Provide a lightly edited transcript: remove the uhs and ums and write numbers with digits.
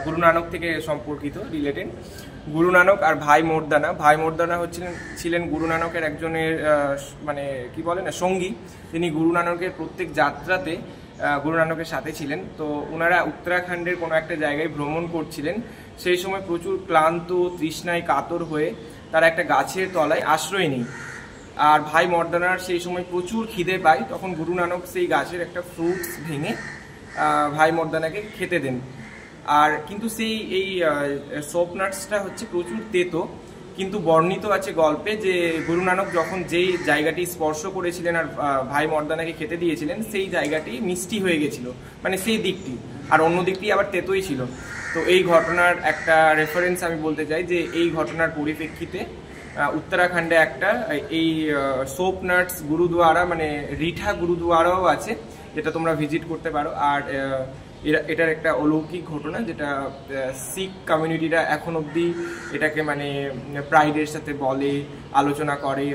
গুরু নানক থেকে সম্পর্কিত, রিলেটেড। গুরু নানক আর ভাই মর্দানা ছিলেন গুরু নানকের একজনের মানে কি বলে না, সঙ্গী। তিনি গুরু নানকের প্রত্যেক যাত্রাতে গুরু নানকের সাথে ছিলেন। তো ওনারা উত্তরাখণ্ডের কোনো একটা জায়গায় ভ্রমণ করছিলেন। সেই সময় প্রচুর ক্লান্ত, তৃষ্ণায় কাতর হয়ে তারা একটা গাছের তলায় আশ্রয় নেই। আর ভাই মর্দানার সেই সময় প্রচুর খিদে পায়। তখন গুরু নানক সেই গাছের একটা ফ্রুটস ভেঙে ভাই মর্দানাকে খেতে দেন। আর কিন্তু এই সোপ নাটসটা হচ্ছে প্রচুর তেতো। কিন্তু বর্ণিত আছে গল্পে যে গুরু নানক যখন যেই জায়গাটি স্পর্শ করেছিলেন আর ভাই মর্দানাকে খেতে দিয়েছিলেন, সেই জায়গাটি মিষ্টি হয়ে গেছিল, মানে সেই দিকটি, আর অন্য দিকটি আবার তেতোই ছিল। তো এই ঘটনার একটা রেফারেন্স আমি বলতে চাই যে এই ঘটনার পরিপ্রেক্ষিতে উত্তরাখণ্ডে একটা এই সোপ নাটস গুরুদুয়ারা, মানে রিঠা গুরুদুয়ারাও আছে, যেটা তোমরা ভিজিট করতে পারো। আর এটার একটা অলৌকিক ঘটনা, যেটা শিখ কমিউনিটিরা এখন অবধি এটাকে মানে প্রাইডের সাথে বলে, আলোচনা করে।